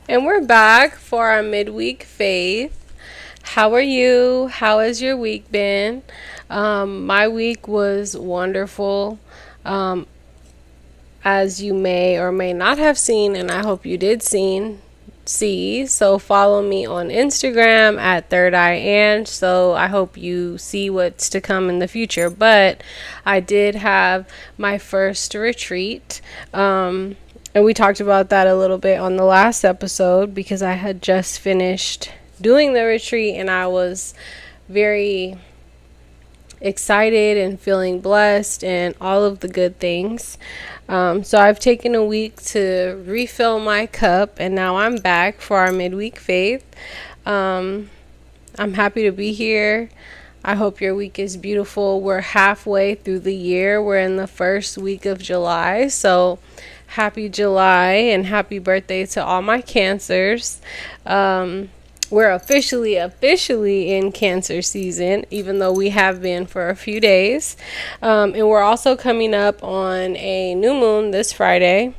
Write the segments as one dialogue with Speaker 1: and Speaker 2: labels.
Speaker 1: And we're back for our midweek faith. How are you? How has your week been? My week was wonderful. Um, as you may or may not have seen, and I hope you did see. So follow me on Instagram at withloveanj. So I hope you see what's to come in the future. But I did have my first retreat. And we talked about that a little bit on the last episode because I had just finished doing the retreat and I was very excited and feeling blessed and all of the good things. So I've taken a week to refill my cup and now I'm back for our midweek faith. I'm happy to be here. I hope your week is beautiful. We're halfway through the year. We're in the first week of July. So happy July and happy birthday to all my Cancers. We're officially in Cancer season, even though we have been for a few days. And we're also coming up on a new moon this Friday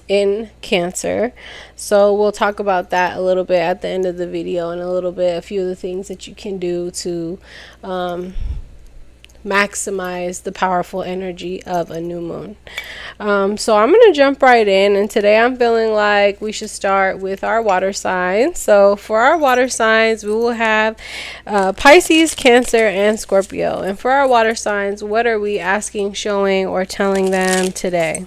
Speaker 1: in Cancer. So we'll talk about that a little bit at the end of the video and a few of the things that you can do to maximize the powerful energy of a new moon. So I'm going to jump right in, and today I'm feeling like we should start with our water signs. So for our water signs, we will have Pisces, Cancer, and Scorpio. And for our water signs, what are we asking, showing, or telling them today?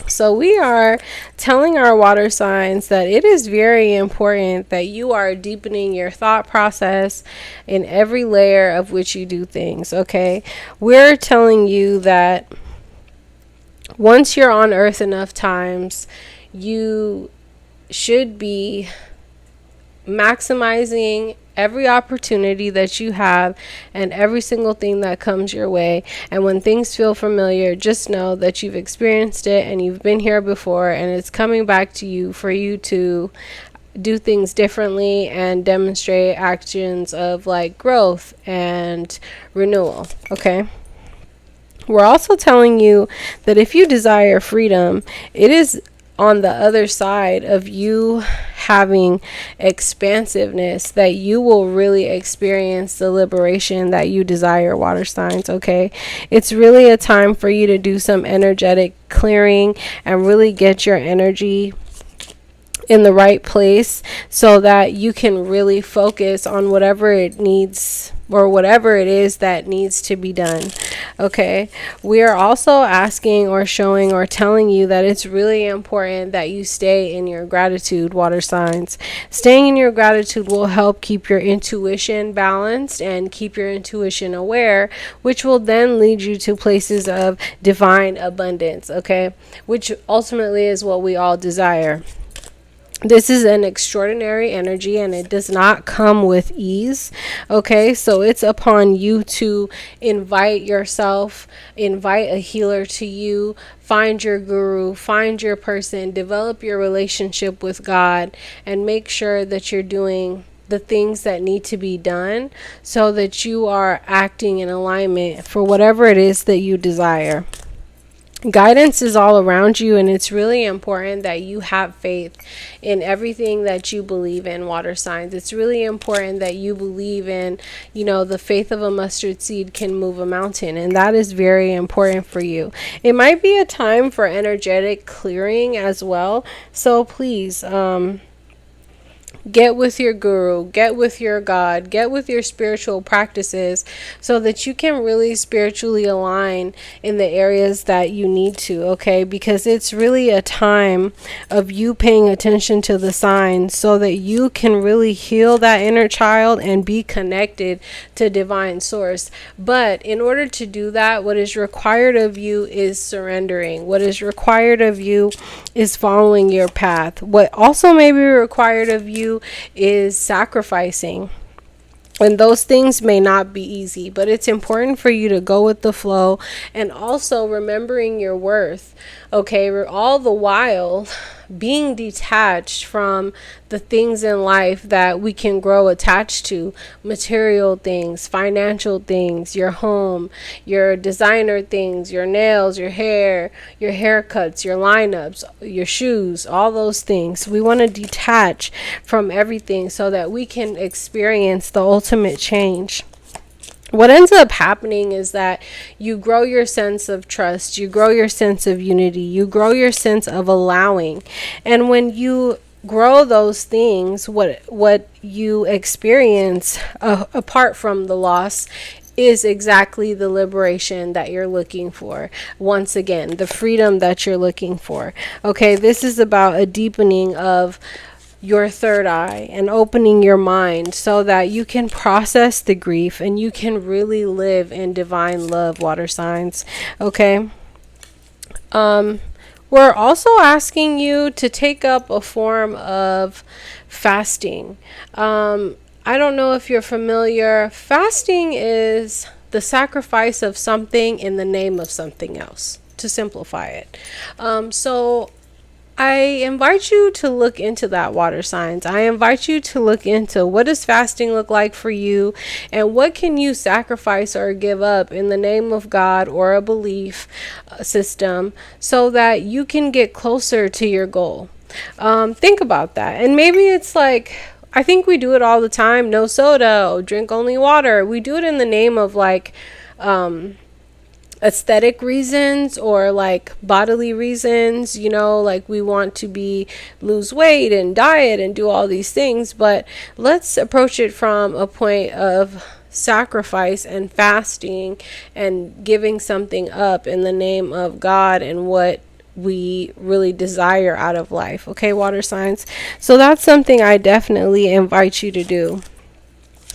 Speaker 1: So we are telling our water signs that it is very important that you are deepening your thought process in every layer of which you do things, okay? We're telling you that once you're on earth enough times, you should be maximizing every opportunity that you have and every single thing that comes your way. And when things feel familiar, just know that you've experienced it and you've been here before, and it's coming back to you for you to do things differently and demonstrate actions of like growth and renewal, okay? We're also telling you that if you desire freedom, it is on the other side of you having expansiveness that you will really experience the liberation that you desire, water signs, okay? It's really a time for you to do some energetic clearing and really get your energy in the right place so that you can really focus on whatever it needs or whatever it is that needs to be done. Okay, we are also asking or showing or telling you that it's really important that you stay in your gratitude, water signs. Staying in your gratitude will help keep your intuition balanced and keep your intuition aware, which will then lead you to places of divine abundance, okay, which ultimately is what we all desire. This is an extraordinary energy and it does not come with ease. Okay, so it's upon you to invite yourself, invite a healer to you, find your guru, find your person, develop your relationship with God, and make sure that you're doing the things that need to be done so that you are acting in alignment for whatever it is that you desire. Guidance is all around you, and it's really important that you have faith in everything that you believe in, water signs. It's really important that you believe in, the faith of a mustard seed can move a mountain, and that is very important for you. It might be a time for energetic clearing as well, so please, get with your guru, get with your God, get with your spiritual practices so that you can really spiritually align in the areas that you need to, okay? Because it's really a time of you paying attention to the signs so that you can really heal that inner child and be connected to divine source. But in order to do that, what is required of you is surrendering. What is required of you is following your path. What also may be required of you is sacrificing. And those things may not be easy, but it's important for you to go with the flow and also remembering your worth. Okay, we're all the while being detached from the things in life that we can grow attached to: material things, financial things, your home, your designer things, your nails, your hair, your haircuts, your lineups, your shoes, all those things. We want to detach from everything so that we can experience the ultimate change. What ends up happening is that you grow your sense of trust, you grow your sense of unity, you grow your sense of allowing. And when you grow those things, what you experience apart from the loss is exactly the liberation that you're looking for. Once again, the freedom that you're looking for. Okay, this is about a deepening of your third eye and opening your mind so that you can process the grief and you can really live in divine love, water signs. Okay. We're also asking you to take up a form of fasting. I don't know if you're familiar. Fasting is the sacrifice of something in the name of something else, to simplify it. So I invite you to look into that, water signs. I invite you to look into what does fasting look like for you, and what can you sacrifice or give up in the name of God or a belief system so that you can get closer to your goal. Think about that. And maybe it's like, I think we do it all the time: no soda, drink only water. We do it in the name of like aesthetic reasons or like bodily reasons, like we want to lose weight and diet and do all these things. But let's approach it from a point of sacrifice and fasting and giving something up in the name of God and what we really desire out of life. Okay, water signs. So that's something I definitely invite you to do.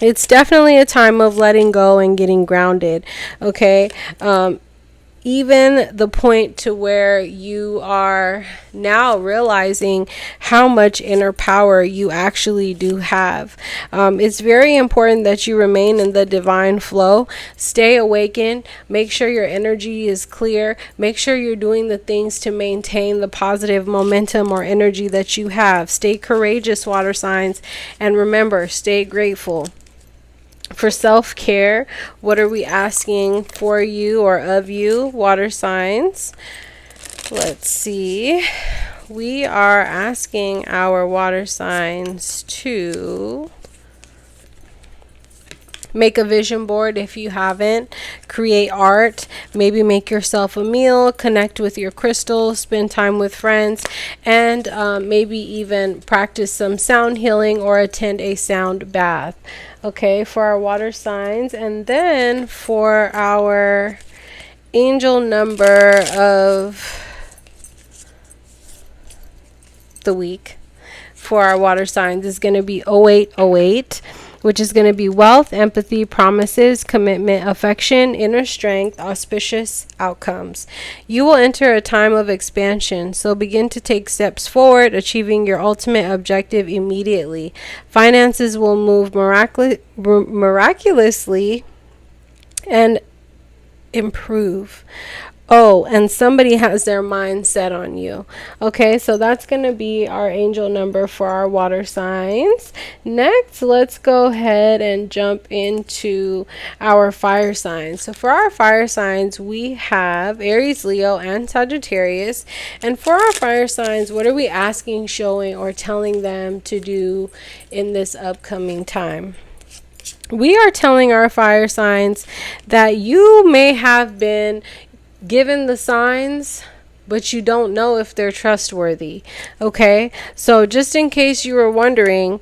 Speaker 1: It's definitely a time of letting go and getting grounded. Okay. Even the point to where you are now realizing how much inner power you actually do have. It's very important that you remain in the divine flow. Stay awakened. Make sure your energy is clear. Make sure you're doing the things to maintain the positive momentum or energy that you have. Stay courageous, water signs. And remember, stay grateful. For self-care, what are we asking for you or of you, water signs? Let's see. We are asking our water signs to make a vision board if you haven't. Create art. Maybe make yourself a meal. Connect with your crystals. Spend time with friends. And maybe even practice some sound healing or attend a sound bath. Okay, for our water signs. And then for our angel number of the week for our water signs is going to be 0808. Which is going to be wealth, empathy, promises, commitment, affection, inner strength, auspicious outcomes. You will enter a time of expansion, so begin to take steps forward, achieving your ultimate objective immediately. Finances will move miraculously and improve. Oh, and somebody has their mind set on you. Okay, so that's going to be our angel number for our water signs. Next, let's go ahead and jump into our fire signs. So for our fire signs, we have Aries, Leo, and Sagittarius. And for our fire signs, what are we asking, showing, or telling them to do in this upcoming time? We are telling our fire signs that you may have been given the signs, but you don't know if they're trustworthy. Okay, so just in case you were wondering,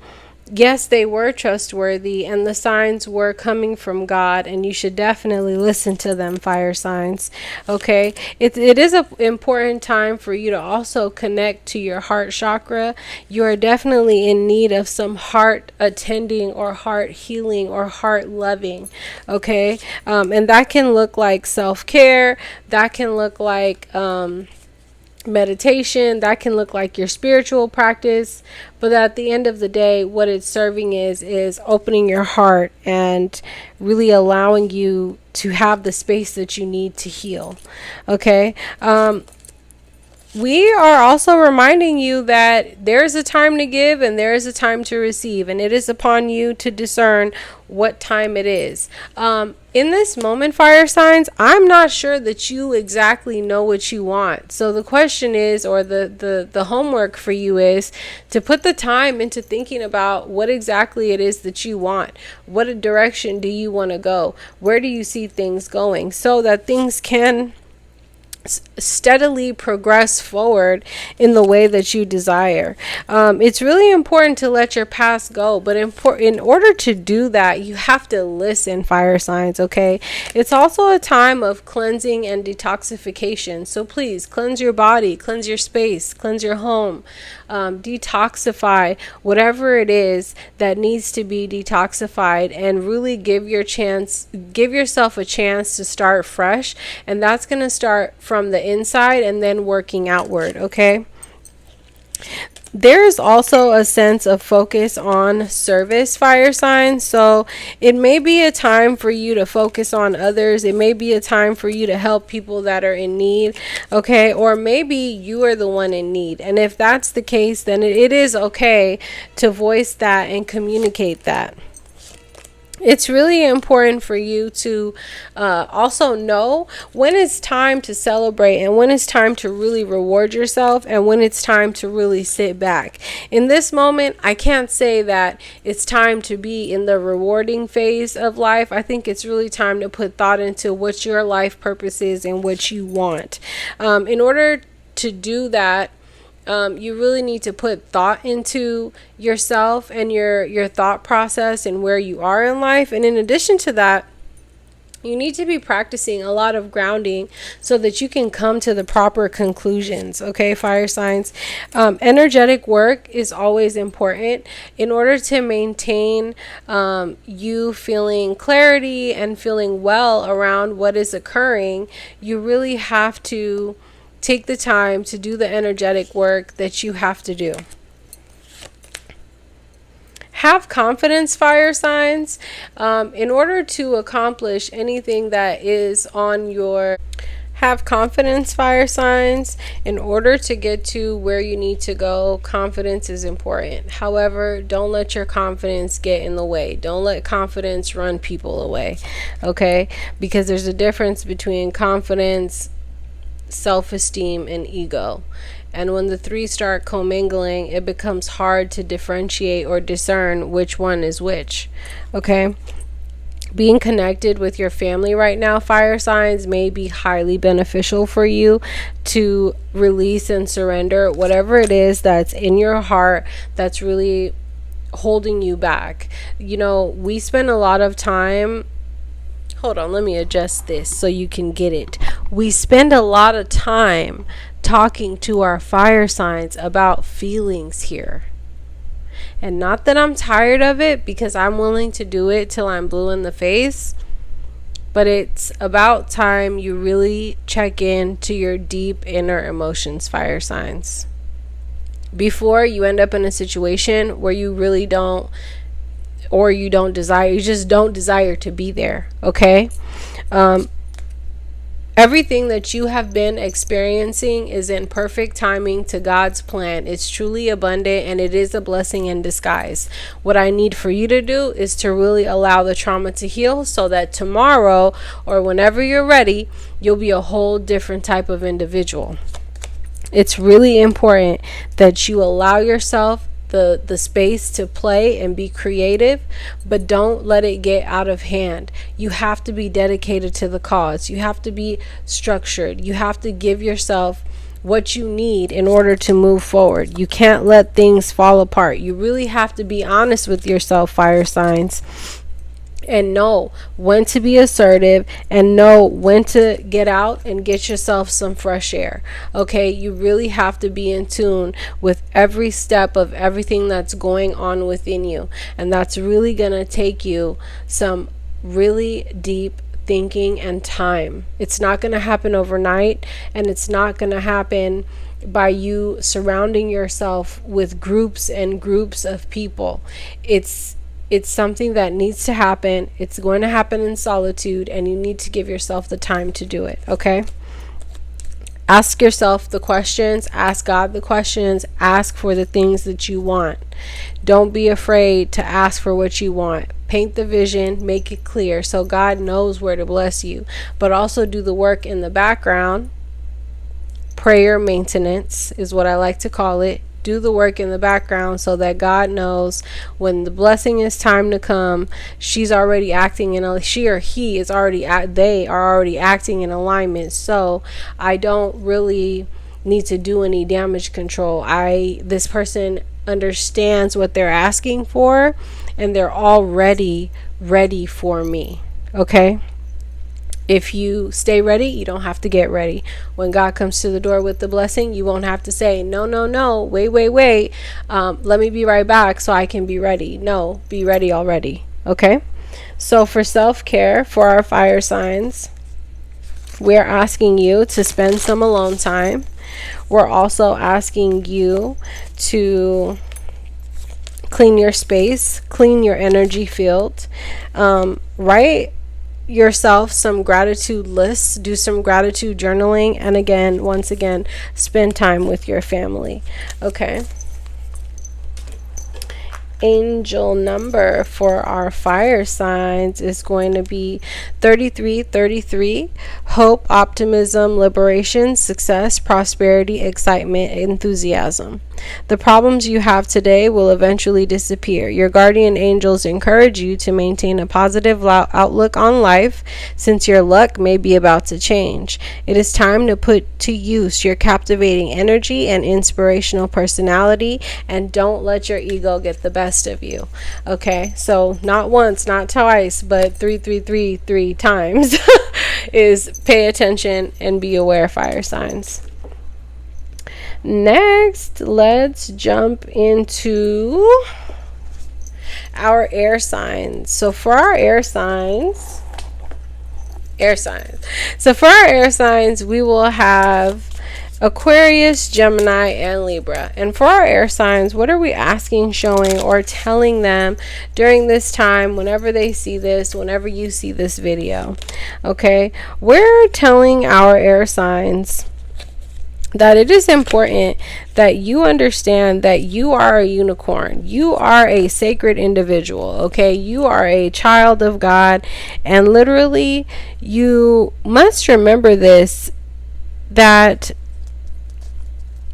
Speaker 1: yes, they were trustworthy and the signs were coming from God, and you should definitely listen to them, fire signs. Okay, it is an important time for you to also connect to your heart chakra. You are definitely in need of some heart attending or heart healing or heart loving. Okay, and that can look like self-care. That can look like meditation. That can look like your spiritual practice. But at the end of the day, what it's serving is opening your heart and really allowing you to have the space that you need to heal. Okay. we are also reminding you that there is a time to give and there is a time to receive, and it is upon you to discern what time it is. In this moment, fire signs, I'm not sure that you exactly know what you want. So the question is, or the homework for you is to put the time into thinking about what exactly it is that you want. What direction do you want to go? Where do you see things going? So that things can steadily progress forward in the way that you desire. It's really important to let your past go, but in order to do that, you have to listen, fire signs, okay? It's also a time of cleansing and detoxification. So please cleanse your body, cleanse your space, cleanse your home, detoxify whatever it is that needs to be detoxified, and really give yourself a chance to start fresh. And that's going to start from the inside and then working outward, okay? There's also a sense of focus on service, fire signs. So it may be a time for you to focus on others. It may be a time for you to help people that are in need, okay? Or maybe you are the one in need. And if that's the case, then it is okay to voice that and communicate that. It's really important for you to also know when it's time to celebrate and when it's time to really reward yourself and when it's time to really sit back. In this moment, I can't say that it's time to be in the rewarding phase of life. I think it's really time to put thought into what your life purpose is and what you want. In order to do that, you really need to put thought into yourself and your thought process and where you are in life. And in addition to that, you need to be practicing a lot of grounding so that you can come to the proper conclusions. Okay, fire signs. Energetic work is always important in order to maintain you feeling clarity and feeling well around what is occurring. You really have to take the time to do the energetic work that you have to do. Have confidence, fire signs. In order to accomplish anything that is on your have confidence, fire signs. In order to get to where you need to go, confidence is important. However, don't let your confidence get in the way. Don't let confidence run people away, okay? Because there's a difference between confidence, self-esteem, and ego. And when the three start commingling, it becomes hard to differentiate or discern which one is which. Okay? Being connected with your family right now, fire signs, may be highly beneficial for you to release and surrender whatever it is that's in your heart that's really holding you back. You know, we spend a lot of time. Hold on, let me adjust this so you can get it. We spend a lot of time talking to our fire signs about feelings here. And not that I'm tired of it, because I'm willing to do it till I'm blue in the face. But it's about time you really check in to your deep inner emotions, fire signs. Before you end up in a situation where you really don't, or you just don't desire to be there, okay? Everything that you have been experiencing is in perfect timing to God's plan. It's truly abundant and it is a blessing in disguise. What I need for you to do is to really allow the trauma to heal so that tomorrow or whenever you're ready, you'll be a whole different type of individual. It's really important that you allow yourself the space to play and be creative, but don't let it get out of hand. You have to be dedicated to the cause. You have to be structured. You have to give yourself what you need in order to move forward. You can't let things fall apart. You really have to be honest with yourself, fire signs, and know when to be assertive and know when to get out and get yourself some fresh air. Okay, you really have to be in tune with every step of everything that's going on within you, and that's really gonna take you some really deep thinking and time. It's not gonna happen overnight, and it's not gonna happen by you surrounding yourself with groups and groups of people. It's something that needs to happen. It's going to happen in solitude, and you need to give yourself the time to do it, okay? Ask yourself the questions, ask God the questions, ask for the things that you want. Don't be afraid to ask for what you want. Paint the vision, make it clear so God knows where to bless you, but also do the work in the background. Prayer maintenance is what I like to call it. Do the work in the background so that God knows when the blessing is time to come, she's already acting in she or he is already they are already acting in alignment. So I don't really need to do any damage control. This person understands what they're asking for, and they're already ready for me. Okay? If you stay ready, you don't have to get ready. When God comes to the door with the blessing, you won't have to say, no, wait. Let me be right back so I can be ready. No, be ready already. Okay? So for self-care, for our fire signs, we're asking you to spend some alone time. We're also asking you to clean your space, clean your energy field, write yourself some gratitude lists, do some gratitude journaling, and once again, spend time with your family. Okay. Angel number for our fire signs is going to be 3333. Hope, optimism, liberation, success, prosperity, excitement, enthusiasm. The problems you have today will eventually disappear. Your guardian angels encourage you to maintain a positive outlook on life, since your luck may be about to change. It is time to put to use your captivating energy and inspirational personality, and don't let your ego get the best of you. Okay, so not once, not twice, but 3 times is pay attention and be aware, fire signs. Next, let's jump into our air signs. So for our air signs, we will have Aquarius, Gemini, and Libra. And for our air signs, what are we asking, showing, or telling them during this time, whenever they see this, whenever you see this video? Okay, we're telling our air signs that it is important that you understand that you are a unicorn. You are a sacred individual, okay? You are a child of God, and literally you must remember this, that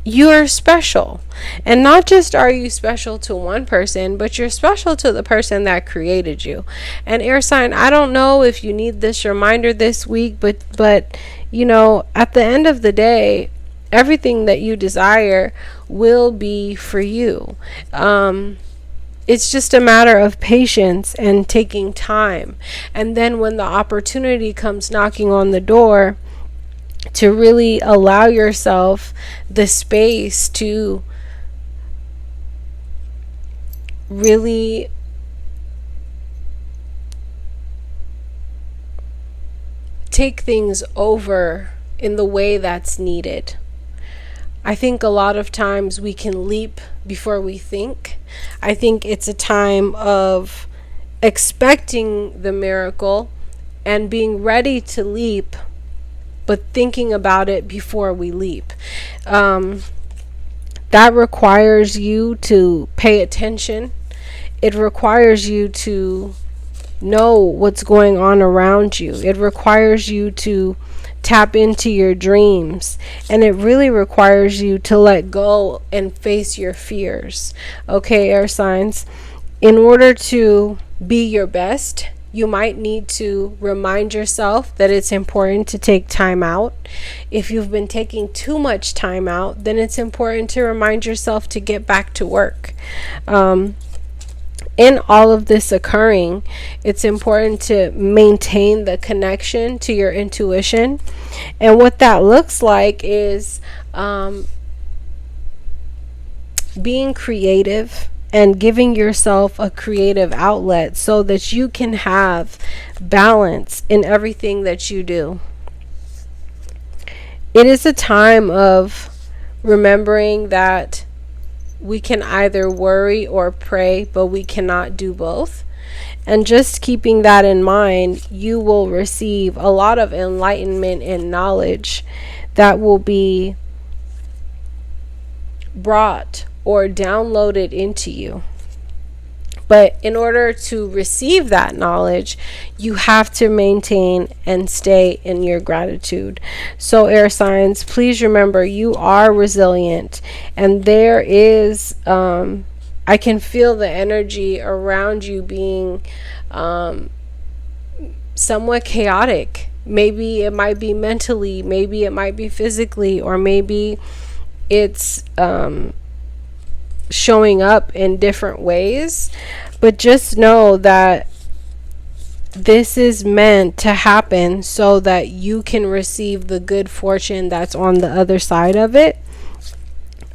Speaker 1: you are special. And not just are you special to one person, but you're special to the person that created you. And air sign, I don't know if you need this reminder this week, but you know, at the end of the day, everything that you desire will be for you. It's just a matter of patience and taking time. And then when the opportunity comes knocking on the door, to really allow yourself the space to really take things over in the way that's needed. I think a lot of times we can leap before we think. I think it's a time of expecting the miracle and being ready to leap, but thinking about it before we leap. That requires you to pay attention. It requires you to know what's going on around you. It requires you to tap into your dreams, and it really requires you to let go and face your fears. Okay, air signs, in order to be your best, you might need to remind yourself that it's important to take time out. If you've been taking too much time out, then it's important to remind yourself to get back to work. In all of this occurring, it's important to maintain the connection to your intuition. And what that looks like is being creative and giving yourself a creative outlet so that you can have balance in everything that you do. It is a time of remembering that we can either worry or pray, but we cannot do both. And just keeping that in mind, you will receive a lot of enlightenment and knowledge that will be brought or downloaded into you. But in order to receive that knowledge, you have to maintain and stay in your gratitude. So air signs, please remember you are resilient, and there is I can feel the energy around you being somewhat chaotic. Maybe it might be mentally, maybe it might be physically, or maybe it's showing up in different ways. But just know that this is meant to happen so that you can receive the good fortune that's on the other side of it.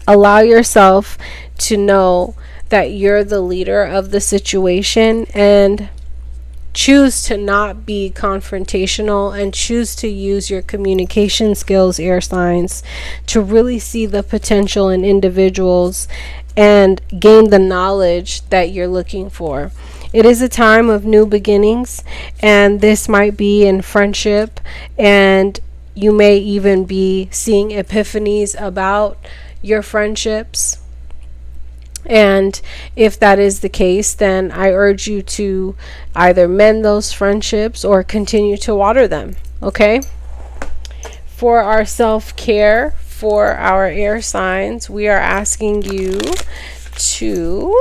Speaker 1: Allow yourself to know that you're the leader of the situation, and choose to not be confrontational, and choose to use your communication skills, air signs, to really see the potential in individuals and gain the knowledge that you're looking for. It is a time of new beginnings, and this might be in friendship, and you may even be seeing epiphanies about your friendships. And if that is the case, then I urge you to either mend those friendships or continue to water them. Okay? For our self-care, for our air signs, we are asking you to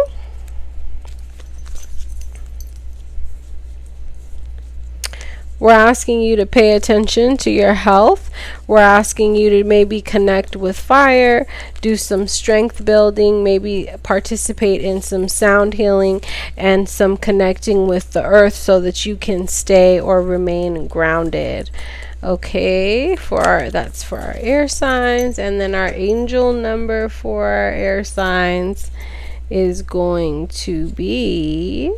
Speaker 1: pay attention to your health. We're asking you to maybe connect with fire, do some strength building, maybe participate in some sound healing and some connecting with the earth so that you can stay or remain grounded. Okay, that's for our air signs. And then our angel number for our air signs is going to be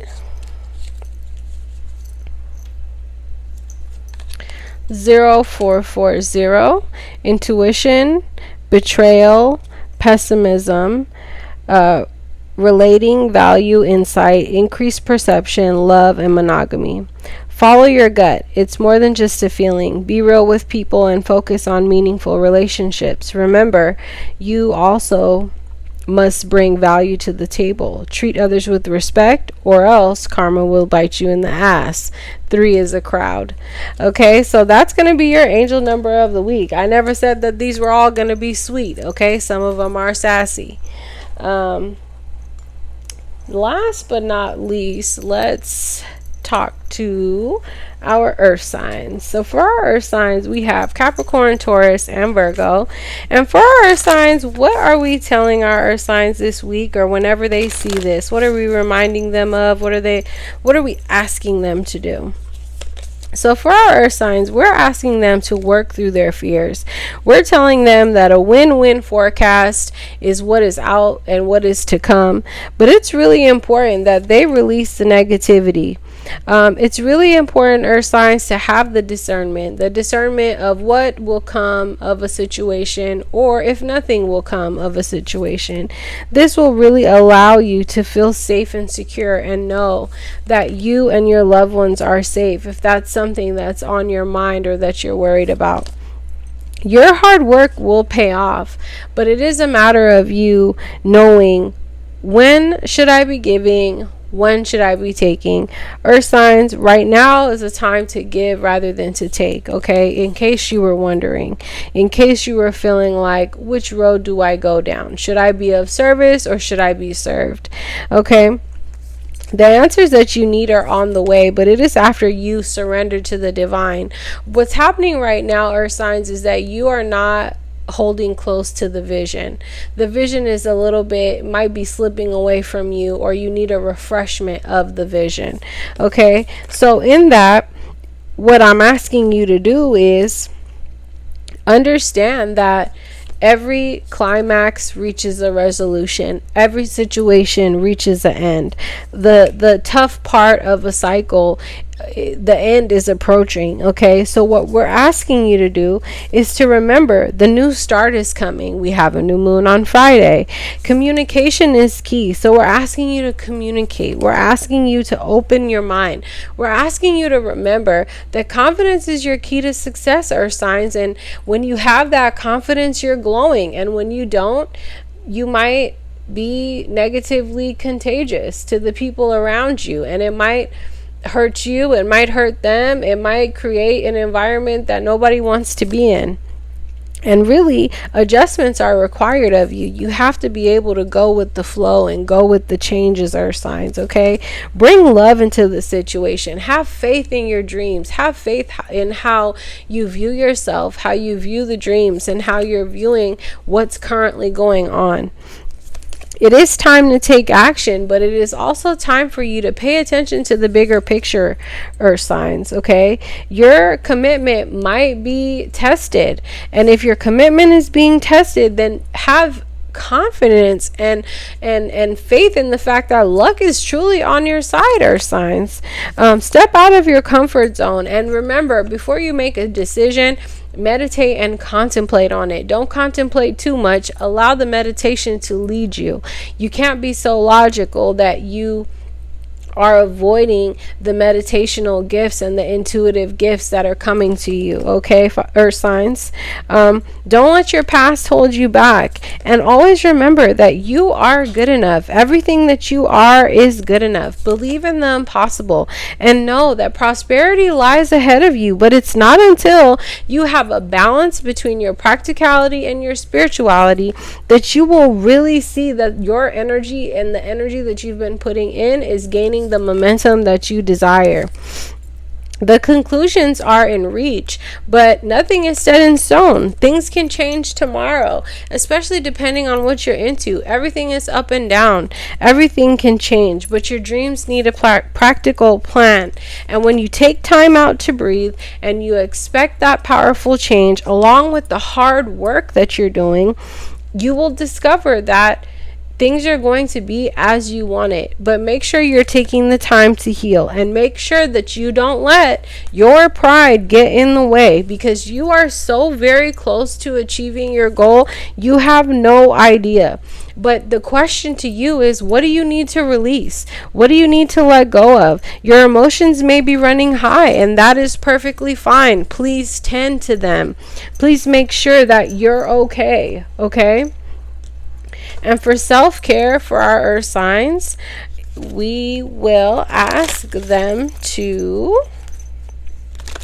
Speaker 1: 0440. Intuition, betrayal, pessimism, relating, value, insight, increased perception, love, and monogamy. Follow your gut. It's more than just a feeling. Be real with people and focus on meaningful relationships. Remember, you also must bring value to the table. Treat others with respect, or else karma will bite you in the ass. 3 is a crowd. Okay, so that's going to be your angel number of the week. I never said that these were all going to be sweet. Okay, some of them are sassy. Last but not least, let's talk to our earth signs. So for our earth signs, we have Capricorn, Taurus, and Virgo. And for our earth signs, what are we telling our earth signs this week, or whenever they see this? What are we reminding them of? What are we asking them to do? So for our earth signs, we're asking them to work through their fears. We're telling them that a win-win forecast is what is out and what is to come. But it's really important that they release the negativity. It's really important, earth signs, to have the discernment of what will come of a situation, or if nothing will come of a situation. This will really allow you to feel safe and secure and know that you and your loved ones are safe, if that's something that's on your mind or that you're worried about. Your hard work will pay off, but it is a matter of you knowing, when should I be giving? When should I be taking? Earth signs, right now is a time to give rather than to take, okay? In case you were wondering, in case you were feeling like, which road do I go down? Should I be of service or should I be served? Okay? The answers that you need are on the way, but it is after you surrender to the divine. What's happening right now, earth signs, is that you are not holding close to the vision. The vision is a little bit, might be slipping away from you, or you need a refreshment of the vision. Okay, so in that, what I'm asking you to do is understand that every climax reaches a resolution. Every situation reaches an end. The tough part of a cycle the end is approaching. Okay, so what we're asking you to do is to remember the new start is coming. We have a new moon on Friday. Communication is key, so we're asking you to communicate. We're asking you to open your mind. We're asking you to remember that confidence is your key to success, earth signs. And when you have that confidence, you're glowing, and when you don't, you might be negatively contagious to the people around you, and it might hurt you, it might hurt them, it might create an environment that nobody wants to be in. And really, adjustments are required of you. You have to be able to go with the flow and go with the changes, earth signs, okay? Bring love into the situation. Have faith in your dreams. Have faith in how you view yourself, how you view the dreams, and how you're viewing what's currently going on. It is time to take action, but it is also time for you to pay attention to the bigger picture, earth signs, okay? Your commitment might be tested, and if your commitment is being tested, then have confidence and faith in the fact that luck is truly on your side, earth signs. Step out of your comfort zone, and remember, before you make a decision, meditate and contemplate on it. Don't contemplate too much. Allow the meditation to lead you. You can't be so logical that you are avoiding the meditational gifts and the intuitive gifts that are coming to you, okay, earth signs? Don't let your past hold you back, and always remember that you are good enough. Everything that you are is good enough. Believe in the impossible, and know that prosperity lies ahead of you, but it's not until you have a balance between your practicality and your spirituality that you will really see that your energy and the energy that you've been putting in is gaining the momentum that you desire. The conclusions are in reach, but nothing is set in stone. Things can change tomorrow, especially depending on what you're into. Everything is up and down. Everything can change, but your dreams need a practical plan. And when you take time out to breathe and you expect that powerful change along with the hard work that you're doing, you will discover that things are going to be as you want it. But make sure you're taking the time to heal, and make sure that you don't let your pride get in the way, because you are so very close to achieving your goal. You have no idea. But the question to you is, what do you need to release? What do you need to let go of? Your emotions may be running high, and that is perfectly fine. Please tend to them. Please make sure that you're okay, okay? And for self-care for our earth signs, we will ask them to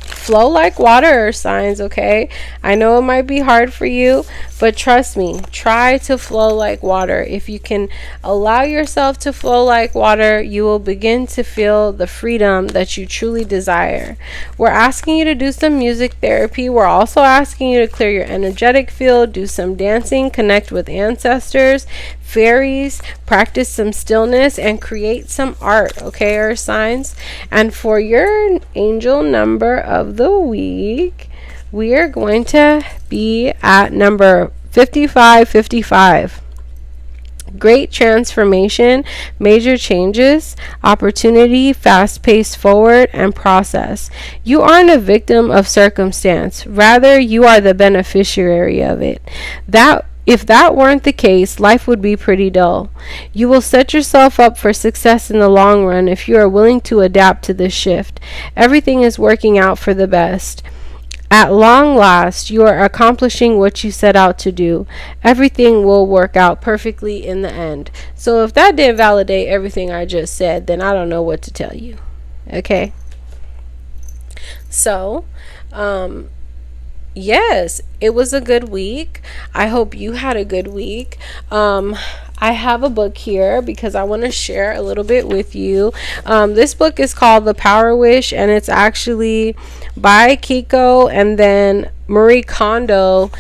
Speaker 1: flow like water, earth signs, okay? I know it might be hard for you, but trust me, try to flow like water. If you can allow yourself to flow like water, you will begin to feel the freedom that you truly desire. We're asking you to do some music therapy. We're also asking you to clear your energetic field, do some dancing, connect with ancestors, fairies, practice some stillness, and create some art, okay, earth signs? And for your angel number of the week, we are going to be at number 5555. Great transformation, major changes, opportunity, fast-paced forward, and process. You aren't a victim of circumstance. Rather, you are the beneficiary of it. If that weren't the case, life would be pretty dull. You will set yourself up for success in the long run if you are willing to adapt to this shift. Everything is working out for the best. At long last, you are accomplishing what you set out to do. Everything will work out perfectly in the end. So if that didn't validate everything I just said, then I don't know what to tell you. Okay? So, yes, it was a good week. I hope you had a good week. I have a book here because I want to share a little bit with you. This book is called The Power Wish, and it's actually by Kiko, and then Marie Kondo,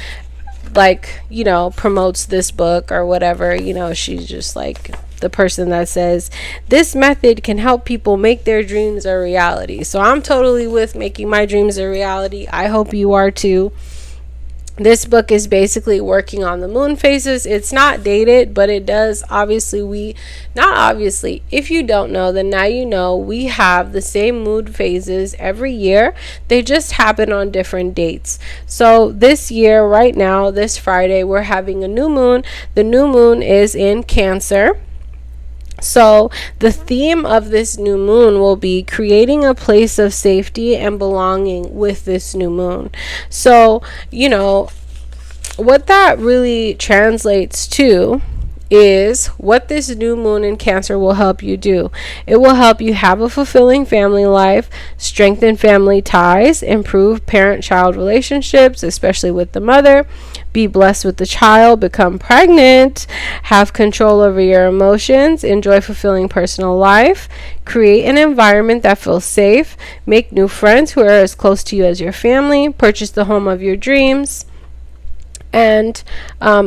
Speaker 1: like, you know, promotes this book or whatever. You know, she's just like the person that says this method can help people make their dreams a reality. So I'm totally with making my dreams a reality. I hope you are too. This book is basically working on the moon phases. It's not dated, but it does. If you don't know, then now you know, we have the same moon phases every year. They just happen on different dates. So this year, right now, this Friday, we're having a new moon. The new moon is in Cancer. So the theme of this new moon will be creating a place of safety and belonging with this new moon. So, what that really translates to is what this new moon in Cancer will help you do. It will help you have a fulfilling family life, strengthen family ties, improve parent-child relationships, especially with the mother, be blessed with the child, become pregnant, have control over your emotions, enjoy fulfilling personal life, create an environment that feels safe, make new friends who are as close to you as your family, purchase the home of your dreams, and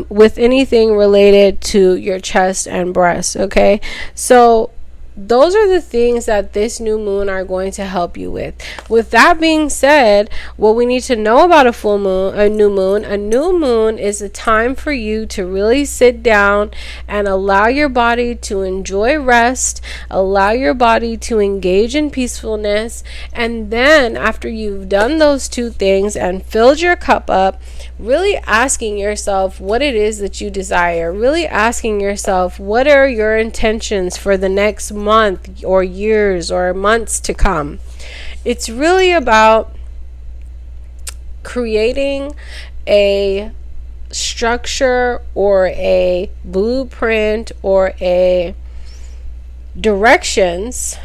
Speaker 1: with anything related to your chest and breast. Okay, so those are the things that this new moon are going to help you with. With that being said, what we need to know about a new moon is a time for you to really sit down and allow your body to enjoy rest, allow your body to engage in peacefulness, and then after you've done those two things and filled your cup up, really asking yourself what it is that you desire, really asking yourself what are your intentions for the next month or years or months to come. It's really about creating a structure or a blueprint or a directions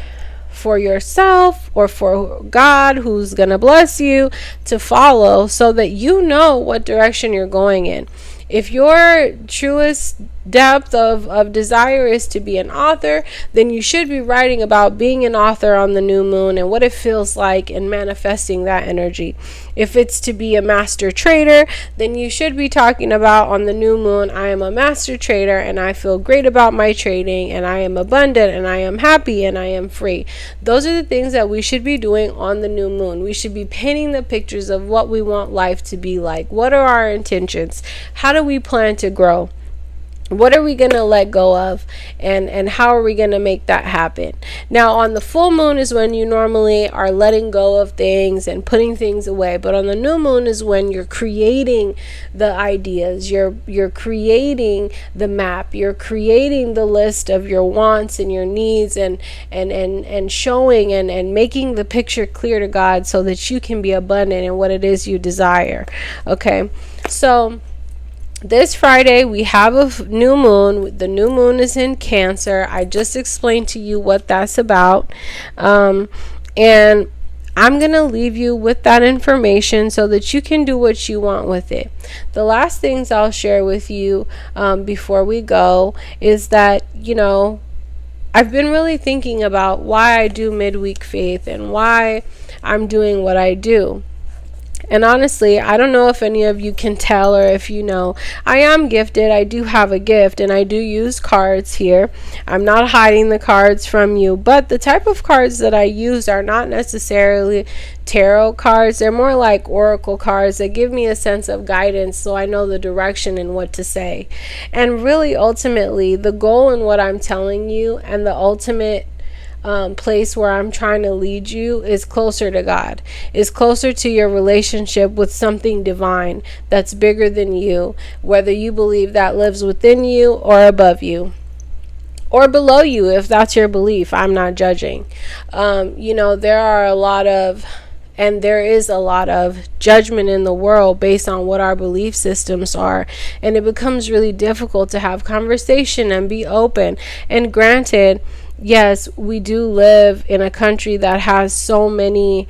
Speaker 1: for yourself or for God, who's going to bless you, to follow so that you know what direction you're going in. If your truest depth of desire is to be an author, then you should be writing about being an author on the new moon and what it feels like and manifesting that energy. If it's to be a master trader, then you should be talking about on the new moon, I am a master trader and I feel great about my trading and I am abundant and I am happy and I am free. Those are the things that we should be doing on the new moon. We should be painting the pictures of what we want life to be like. What are our intentions? How do we plan to grow? What are we going to let go of, and how are we going to make that happen? Now, on the full moon is when you normally are letting go of things and putting things away, but on the new moon is when you're creating the ideas, you're creating the map, you're creating the list of your wants and your needs, and showing and making the picture clear to God so that you can be abundant in what it is you desire. Okay, so this Friday we have a new moon. The new moon is in Cancer. I just explained to you what that's about, and I'm going to leave you with that information so that you can do what you want with it. The last things I'll share with you before we go is that, I've been really thinking about why I do midweek faith and why I'm doing what I do. And honestly, I don't know if any of you can tell or if you know, I am gifted. I do have a gift and I do use cards here. I'm not hiding the cards from you, but the type of cards that I use are not necessarily tarot cards. They're more like oracle cards that give me a sense of guidance so I know the direction and what to say. And really, ultimately, the goal in what I'm telling you and the ultimate place where I'm trying to lead you is closer to God, is closer to your relationship with something divine that's bigger than you, whether you believe that lives within you or above you or below you. If that's your belief, I'm not judging. There is a lot of judgment in the world based on what our belief systems are. And it becomes really difficult to have conversation and be open. And granted, yes, we do live in a country that has so many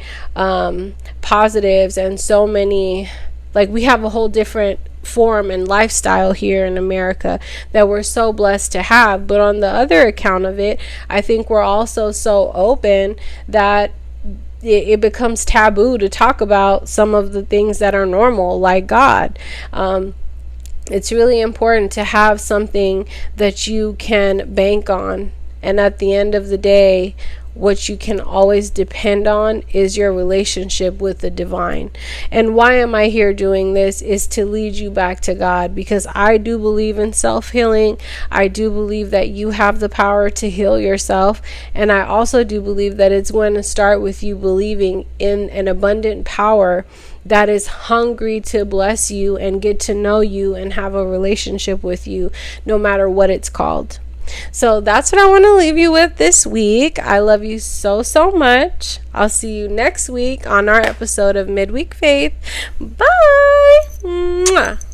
Speaker 1: positives and so many, we have a whole different form and lifestyle here in America that we're so blessed to have. But on the other account of it, I think we're also so open that it becomes taboo to talk about some of the things that are normal, like God. It's really important to have something that you can bank on. And at the end of the day, what you can always depend on is your relationship with the divine. And why am I here doing this? Is to lead you back to God, because I do believe in self-healing. I do believe that you have the power to heal yourself. And I also do believe that it's going to start with you believing in an abundant power that is hungry to bless you and get to know you and have a relationship with you, no matter what it's called. So that's what I want to leave you with this week. I love you so, so much. I'll see you next week on our episode of Midweek Faith. Bye. Mwah.